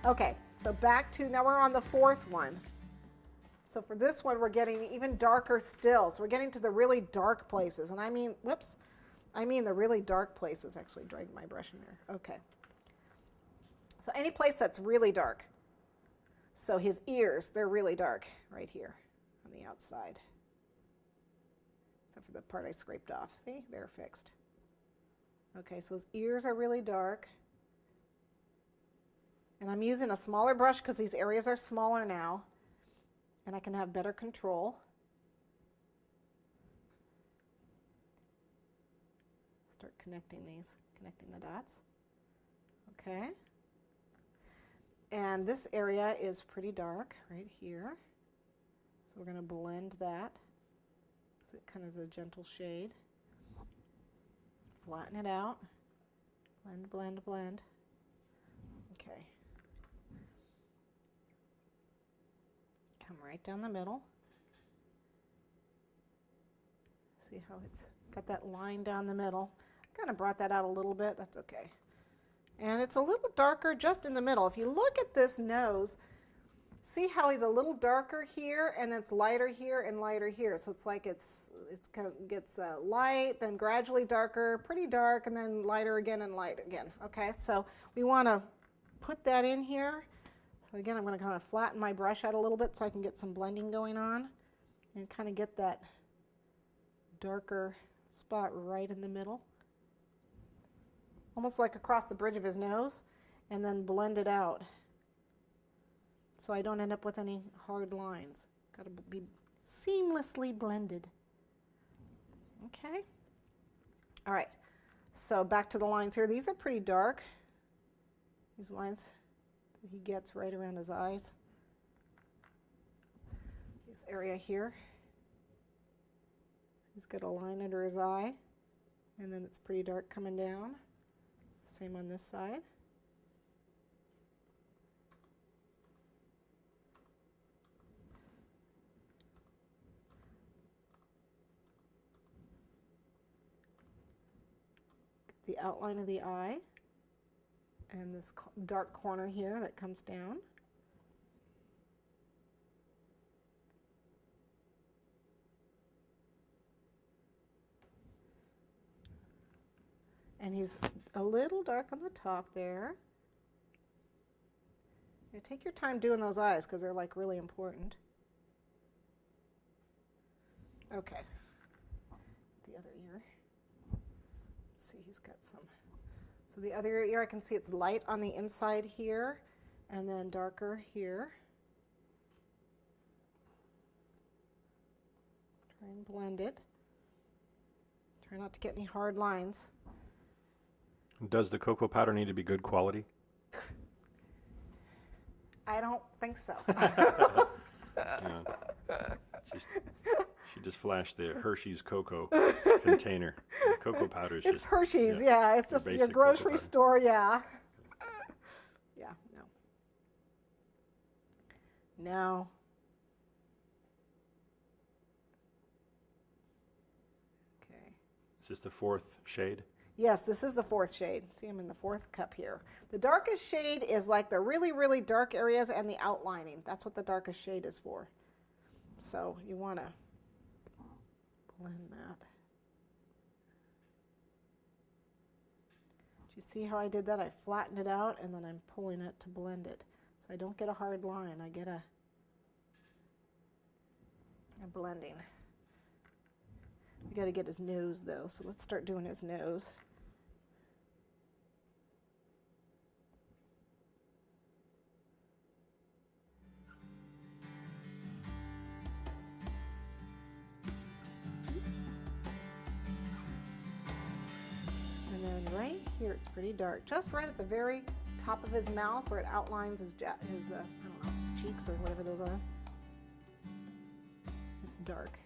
Okay, so back to, now we're on the fourth one. So for this one, we're getting even darker still. So we're getting to the really dark places. And I mean, whoops, I mean the really dark places. Actually, dragged my brush in there. Okay. So any place that's really dark. So his ears, they're really dark right here on the outside. Except for the part I scraped off. See, they're fixed. Okay, so his ears are really dark. And I'm using a smaller brush because these areas are smaller now. And I can have better control. Start connecting these, connecting the dots. Okay. And this area is pretty dark right here. So we're going to blend that. So it kind of is a gentle shade. Flatten it out. Blend, blend, blend. Okay. Come right down the middle. See how it's got that line down the middle. Kind of brought that out a little bit. That's okay. And it's a little darker just in the middle. If you look at this nose, see how he's a little darker here, and it's lighter here and lighter here. So it's like it's kind of gets light, then gradually darker, pretty dark, and then lighter again and light again. Okay, so we want to put that in here. So again, I'm going to kind of flatten my brush out a little bit so I can get some blending going on and kind of get that darker spot right in the middle. Almost like across the bridge of his nose, and then blend it out so I don't end up with any hard lines. It's got to be seamlessly blended. Okay. All right. So back to the lines here. These are pretty dark. These lines that he gets right around his eyes. This area here. He's got a line under his eye, and then it's pretty dark coming down. Same on this side. The outline of the eye and this dark corner here that comes down. And he's a little dark on the top there. Now take your time doing those eyes because they're like really important. Okay. The other ear. Let's see, he's got some. So the other ear, I can see it's light on the inside here and then darker here. Try and blend it. Try not to get any hard lines. Does the cocoa powder need to be good quality? I don't think so. Yeah. She just flashed the Hershey's cocoa container. The cocoa powder is It's just Hershey's, yeah. It's just your grocery store, yeah. Yeah, no. No. Okay. Is this the fourth shade? Yes, this is the fourth shade. See, I'm in the fourth cup here. The darkest shade is like the really, really dark areas and the outlining. That's what the darkest shade is for. So you want to blend that. Do you see how I did that? I flattened it out and then I'm pulling it to blend it. So I don't get a hard line. I get a blending. We got to get his nose though, so let's start doing his nose. And then right here, it's pretty dark. Just right at the very top of his mouth where it outlines his I don't know, his cheeks or whatever those are. It's dark.